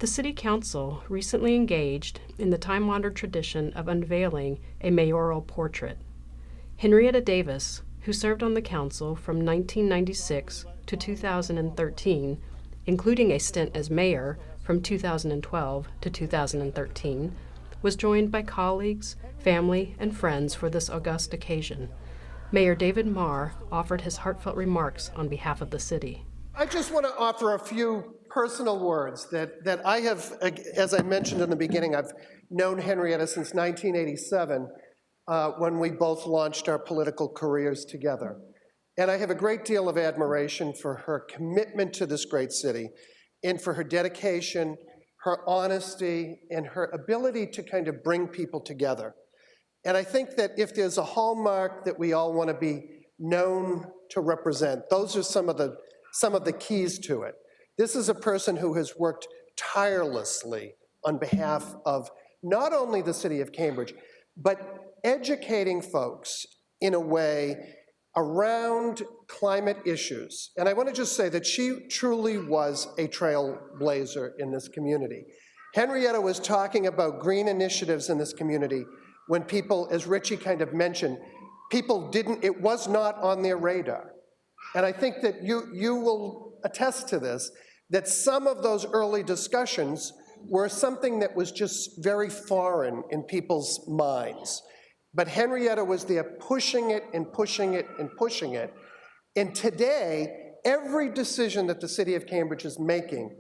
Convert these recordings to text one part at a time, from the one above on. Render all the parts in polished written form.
The City Council recently engaged in the time-honored tradition of unveiling a mayoral portrait. Henrietta Davis, who served on the council from 1996 to 2013, including a stint as mayor from 2012 to 2013, was joined by colleagues, family, and friends for this august occasion. Mayor David Marr offered his heartfelt remarks on behalf of the city. I just want to offer a few personal words that I have, as I mentioned in the beginning, I've known Henrietta since 1987 when we both launched our political careers together. And I have a great deal of admiration for her commitment to this great city and for her dedication, her honesty, and her ability to kind of bring people together. And I think that if there's a hallmark that we all want to be known to represent, those are some of the keys to it. This is a person who has worked tirelessly on behalf of not only the city of Cambridge, but educating folks in a way around climate issues. And I want to just say that she truly was a trailblazer in this community. Henrietta was talking about green initiatives in this community when people, as Richie kind of mentioned, it was not on their radar. And I think that you will attest to this, that some of those early discussions were something that was just very foreign in people's minds. But Henrietta was there pushing it and pushing it and pushing it. And today, every decision that the city of Cambridge is making,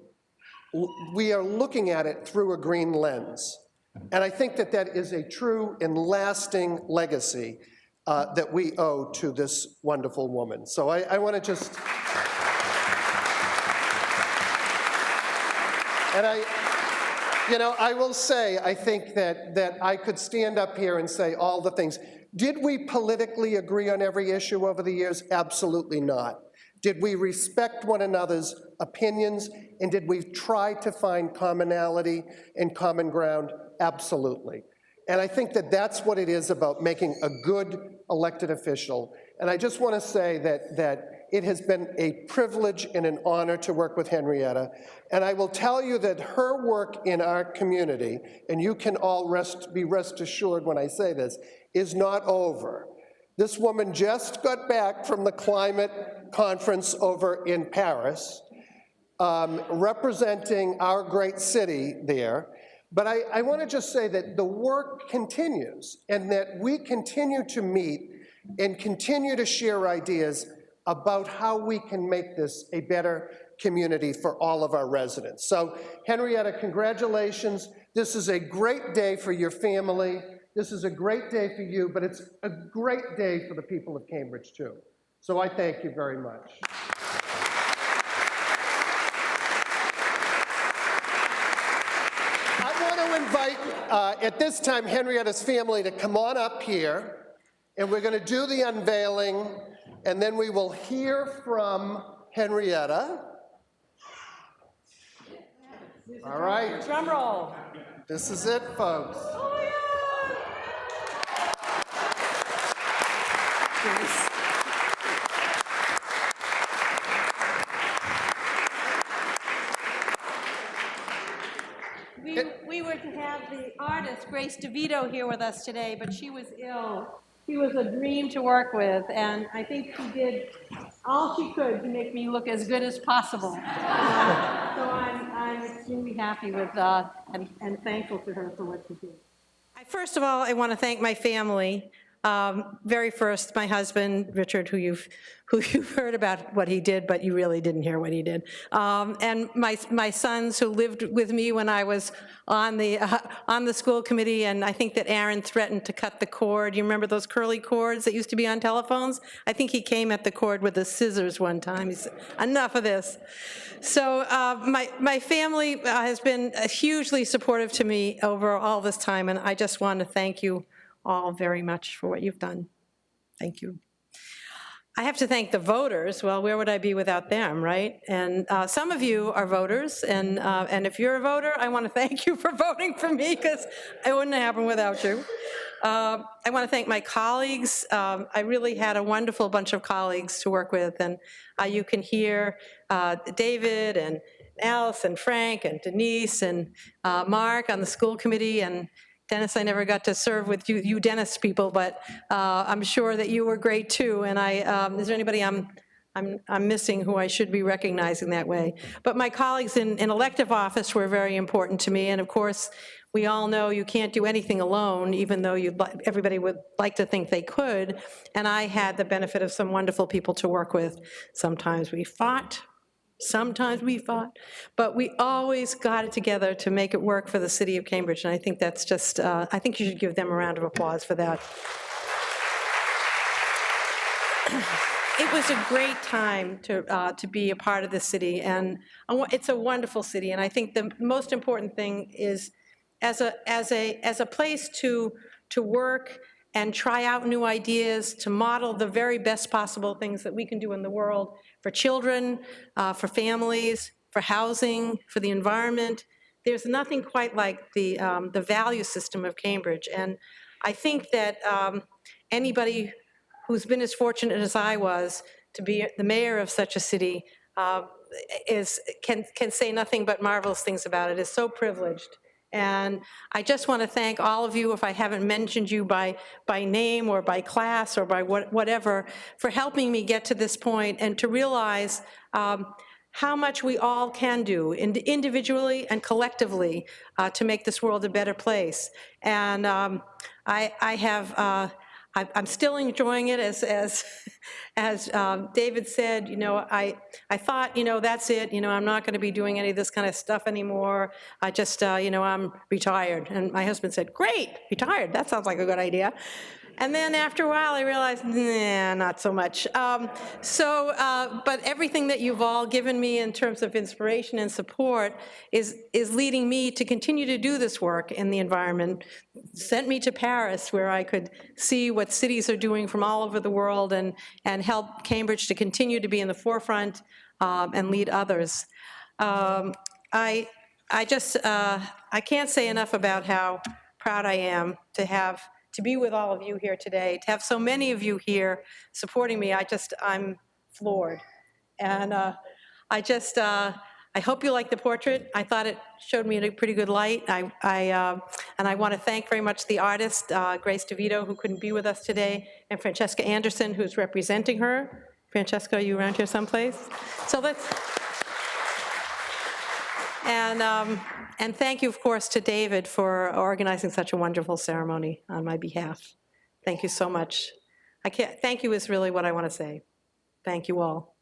we are looking at it through a green lens. And I think that that is a true and lasting legacy that we owe to this wonderful woman. So I want to just, and I will say, I think that I could stand up here and say all the things. Did we politically agree on every issue over the years? Absolutely not. Did we respect one another's opinions, and did we try to find commonality and common ground? Absolutely. And I think that that's what it is about making a good elected official. And I just want to say that it has been a privilege and an honor to work with Henrietta. And I will tell you that her work in our community, and you can all be rest assured when I say this, is not over. This woman just got back from the climate conference over in Paris, representing our great city there. But I want to just say that the work continues, and that we continue to meet and continue to share ideas about how we can make this a better community for all of our residents. So, Henrietta, congratulations. This is a great day for your family. This is a great day for you, but it's a great day for the people of Cambridge, too. So I thank you very much. Invite, at this time, Henrietta's family to come on up here, and we're going to do the unveiling, and then we will hear from Henrietta. All right. Drum roll. This is it, folks. Oh, yeah. We were to have the artist, Grace DeVito, here with us today, but she was ill. She was a dream to work with, and I think she did all she could to make me look as good as possible. So I'm extremely happy with and thankful to her for what she did. First of all, I want to thank my family. Very first, my husband, Richard, who you've heard about what he did, but you really didn't hear what he did. And my sons who lived with me when I was on the school committee, and I think that Aaron threatened to cut the cord. You remember those curly cords that used to be on telephones? I think he came at the cord with the scissors one time. He said, enough of this. So my family has been hugely supportive to me over all this time, and I just want to thank you all very much for what you've done. Thank you. I have to thank the voters. Well, where would I be without them, right? And some of you are voters, and if you're a voter, I want to thank you for voting for me, because it wouldn't have happened without you. I want to thank my colleagues. I really had a wonderful bunch of colleagues to work with, and you can hear David Alice and Frank and Denise and Mark on the school committee, and Dennis, I never got to serve with you Dennis people, but I'm sure that you were great too. And is there anybody I'm missing who I should be recognizing that way? But my colleagues in elective office were very important to me, and of course, we all know you can't do anything alone, even though everybody would like to think they could, and I had the benefit of some wonderful people to work with. Sometimes we fought, but we always got it together to make it work for the city of Cambridge, and I think that's just, I think you should give them a round of applause for that. It was a great time to be a part of this city, and it's a wonderful city, and I think the most important thing is as a place to work and try out new ideas, to model the very best possible things that we can do in the world for children, for families, for housing, for the environment. There's nothing quite like the value system of Cambridge, and I think that anybody who's been as fortunate as I was to be the mayor of such a city can say nothing but marvelous things about it, is so privileged. And I just want to thank all of you, if I haven't mentioned you by name or by class or by whatever, for helping me get to this point and to realize how much we all can do individually and collectively to make this world a better place. And I'm still enjoying it, as David said. I thought, that's it. I'm not going to be doing any of this kind of stuff anymore. I just, I'm retired. And my husband said, "Great, retired. That sounds like a good idea." And then after a while, I realized, nah, not so much. But everything that you've all given me in terms of inspiration and support is leading me to continue to do this work in the environment. Sent me to Paris, where I could see what cities are doing from all over the world and help Cambridge to continue to be in the forefront and lead others. I can't say enough about how proud I am to be with all of you here today, to have so many of you here supporting me. I'm floored. And I hope you like the portrait. I thought it showed me in a pretty good light. And I want to thank very much the artist, Grace DeVito, who couldn't be with us today, and Francesca Anderson, who's representing her. Francesca, are you around here someplace? So let's... And thank you, of course, to David for organizing such a wonderful ceremony on my behalf. Thank you so much. Thank you is really what I want to say. Thank you all.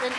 And